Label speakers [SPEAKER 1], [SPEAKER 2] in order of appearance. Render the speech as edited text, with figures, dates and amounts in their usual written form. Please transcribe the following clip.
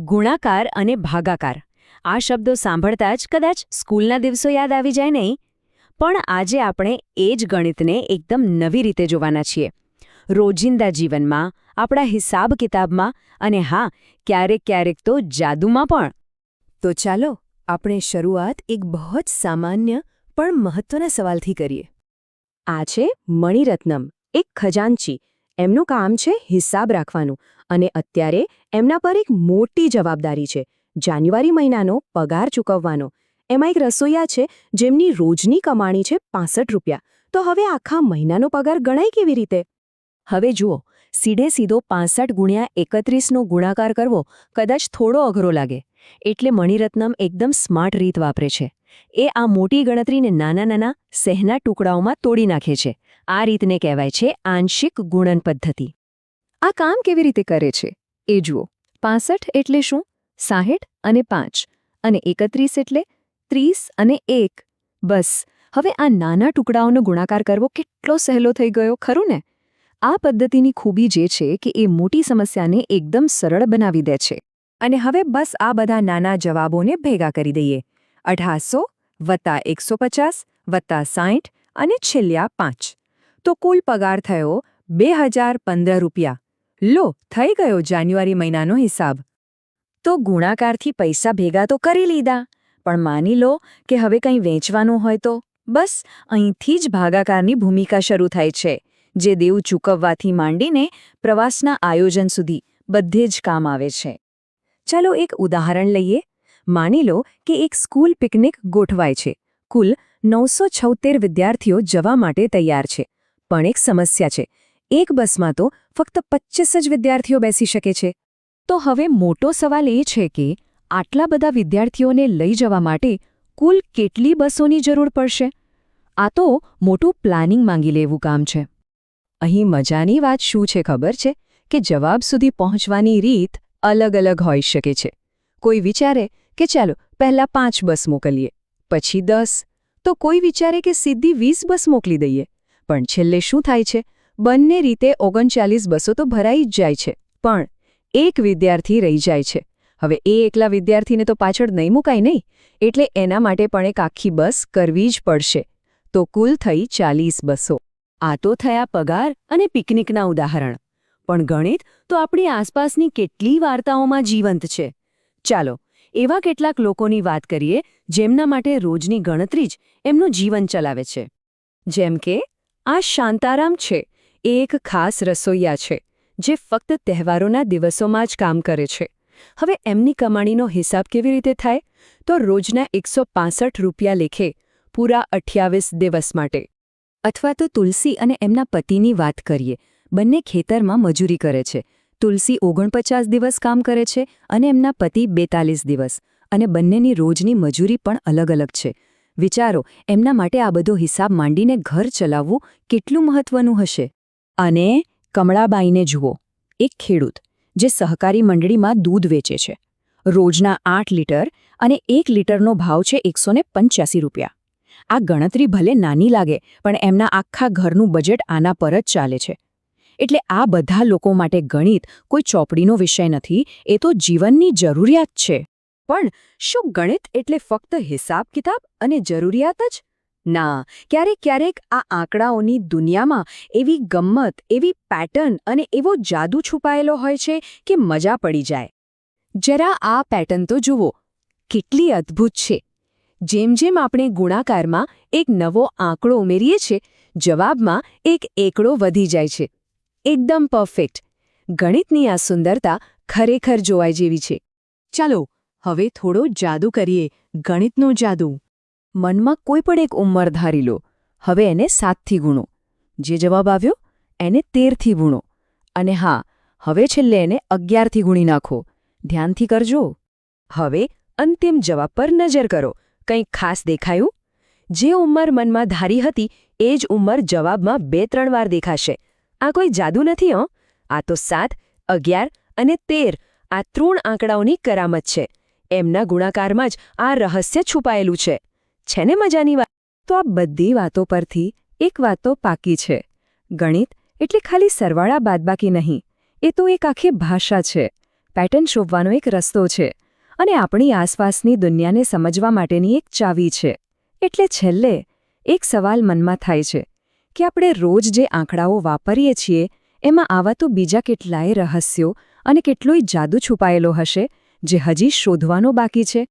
[SPEAKER 1] ગુણાકાર અને ભાગાકાર આ શબ્દો સાંભળતા જ કદાચ સ્કૂલના દિવસો યાદ આવી જાય નહીં, પણ આજે આપણે એ જ ગણિતને એકદમ નવી રીતે જોવાના છીએ. રોજિંદા જીવનમાં, આપણા હિસાબ કિતાબમાં અને હા, ક્યારેક ક્યારેક તો જાદુમાં પણ.
[SPEAKER 2] તો ચાલો આપણે શરૂઆત એક બહુ જ સામાન્ય પણ મહત્વના સવાલથી કરીએ. આ છે મણિરત્નમ, એક ખજાનચી. એમનું કામ છે હિસાબ રાખવાનું, અને અત્યારે એમના પર એક મોટી જવાબદારી છે, જાન્યુઆરી મહિનાનો પગાર ચૂકવવાનો. એમાં એક રસોઈયા છે જેમની રોજની કમાણી છે 65 રૂપિયા. તો હવે આખા મહિનાનો પગાર ગણાય કેવી રીતે? હવે જુઓ, સીધે સીધો 65 ગુણ્યા 31નો ગુણાકાર કરવો કદાચ થોડો અઘરો લાગે, એટલે મણિરત્નમ એકદમ સ્માર્ટ રીત વાપરે છે. એ આ મોટી ગણતરીને નાના નાના સહેના ટુકડાઓમાં તોડી નાખે છે. આ રીતને કહેવાય છે આંશિક ગુણન પદ્ધતિ. આ કામ કેવી રીતે કરે છે એ જુઓ. 65 એટલે શું? 60 અને 5, અને 31 એટલે 30 અને 1. બસ, હવે આ નાના ટુકડાઓનો ગુણાકાર કરવો કેટલો સહેલો થઈ ગયો, ખરું ને? આ પદ્ધતિની ખૂબી જે છે કે એ મોટી સમસ્યાને એકદમ સરળ બનાવી દે છે. અને હવે બસ આ બધા નાના જવાબોને ભેગા કરી દઈએ. 1800 વત્તા 150 વત્તા 60 અને છેલ્લા 5. તો કુલ પગાર થયો 2015 રૂપિયા. લો, થઈ ગયો જાન્યુઆરી મહિનાનો હિસાબ. તો ગુણાકારથી પૈસા ભેગા તો કરી લીધા, પણ માની લો કે હવે કંઈ વેચવાનું હોય તો બસ અહીંથી જ ભાગાકારની ભૂમિકા શરૂ થાય છે, જે દેવું ચૂકવવાથી માંડીને પ્રવાસના આયોજન સુધી બધે જ કામ આવે છે. ચાલો એક ઉદાહરણ લઈએ. માની લો કે એક સ્કૂલ પિકનિક ગોઠવાય છે. કુલ 976 વિદ્યાર્થીઓ જવા માટે તૈયાર છે. પણ એક સમસ્યા છે, એક બસમાં તો ફક્ત 25 જ વિદ્યાર્થીઓ બેસી શકે છે. તો હવે મોટો સવાલ એ છે કે આટલા બધા વિદ્યાર્થીઓને લઈ જવા માટે કુલ કેટલી બસોની જરૂર પડશે? આ તો મોટું પ્લાનિંગ માંગી લેવું કામ છે. અહીં મજાની વાત શું છે ખબર છે? કે જવાબ સુધી પહોંચવાની રીત અલગ અલગ હોઈ શકે છે. કોઈ વિચારે કે ચાલો પહેલા 5 બસ મોકલીએ, પછી 10, તો કોઈ વિચારે કે સીધી 20 બસ મોકલી દઈએ. પણ છેલ્લે શું થાય છે? બંને રીતે 39 બસો તો ભરાઈ જ જાય છે, પણ એક વિદ્યાર્થી રહી જાય છે. હવે એ એકલા વિદ્યાર્થીને તો પાછળ નહીં મુકાય નહીં, એટલે એના માટે પણ એક આખી બસ કરવી જ પડશે. તો કુલ થઈ 40 બસો. આ તો થયા પગાર અને પિકનિકના ઉદાહરણ. પણ ગણિત તો આપણી આસપાસની કેટલી વાર્તાઓમાં જીવંત છે. ચાલો એવા કેટલાક લોકોની વાત કરીએ જેમના માટે રોજની ગણતરી જ એમનું જીવન ચલાવે છે. જેમ કે આ શાંતારામ છે. એ એક ખાસ રસોઈયા છે જે ફક્ત તહેવારોના દિવસોમાં જ કામ કરે છે. હવે એમની કમાણીનો હિસાબ કેવી રીતે થાય? તો રોજના 165 રૂપિયા લેખે પૂરા 28 દિવસ માટે. અથવા તો તુલસી અને એમના પતિની વાત કરીએ. બંને ખેતરમાં મજૂરી કરે છે. તુલસી 49 દિવસ કામ કરે છે અને એમના પતિ 42 દિવસ. અને બંનેની રોજની મજૂરી પણ અલગ અલગ છે. વિચારો, એમના માટે આ બધો હિસાબ માંડીને ઘર ચલાવવું કેટલું મહત્વનું હશે. અને કમળાબાઈને જુઓ, એક ખેડૂત જે સહકારી મંડળીમાં દૂધ વેચે છે. રોજના 8 લીટર અને 1 લીટરનો ભાવ છે 185 રૂપિયા. આ ગણતરી ભલે નાની લાગે, પણ એમના આખા ઘરનું બજેટ આના પર જ ચાલે છે. એટલે આ બધા લોકો માટે ગણિત કોઈ ચોપડીનો વિષય નથી, એ તો જીવનની જરૂરિયાત છે. પણ શું ગણિત એટલે ફક્ત હિસાબ કિતાબ અને જરૂરિયાત જ? ના, ક્યારેક ક્યારેક આ આંકડાઓની દુનિયામાં એવી ગમ્મત, એવી પેટર્ન અને એવો જાદુ છુપાયેલો હોય છે કે મજા પડી જાય. જરા આ પેટર્ન તો જુઓ, કેટલી અદ્ભુત છે. જેમ જેમ આપણે ગુણાકારમાં એક નવો આંકડો ઉમેરીએ છીએ, જવાબમાં એક એકડો વધી જાય છે. એકદમ પરફેક્ટ. ગણિતની આ સુંદરતા ખરેખર જોવાય જેવી છે. ચાલો હવે થોડો જાદુ કરીએ, ગણિતનો જાદુ. મનમાં કોઈ પણ એક ઉંમર ધારી લો. હવે એને 7થી ગુણો. જે જવાબ આવ્યો એને 13થી ગુણો. અને હા, હવે છેલ્લે એને 11થી ગુણી નાખો. ધ્યાનથી કરજો. હવે અંતિમ જવાબ પર નજર કરો. કંઈક ખાસ દેખાયું? જે ઉંમર મનમાં ધારી હતી એ જ ઉંમર જવાબમાં 2-3 વાર દેખાશે. આ કોઈ જાદુ નથી હં. આ તો 7, 11 અને 13 આ 3 આંકડાઓની કરામત છે. એમના ગુણાકારમાં જ આ રહસ્ય છુપાયેલું છે. છે ને મજાની વાત? તો આ બધી વાતો પરથી એક વાત તો પાકી છે. ગણિત એટલે ખાલી સરવાળા બાદબાકી નહીં, એ તો એક આખી ભાષા છે. પેટર્ન શોધવાનો એક રસ્તો છે અને આપણી આસપાસની દુનિયાને સમજવા માટેની એક ચાવી છે. એટલે છેલ્લે એક સવાલ મનમાં થાય છે કે આપણે રોજ જે આંકડાઓ વાપરીએ છીએ એમાં આવા તો બીજા કેટલાય રહસ્યો અને કેટલોય જાદુ છુપાયેલો હશે જે હજી શોધવાનો બાકી છે.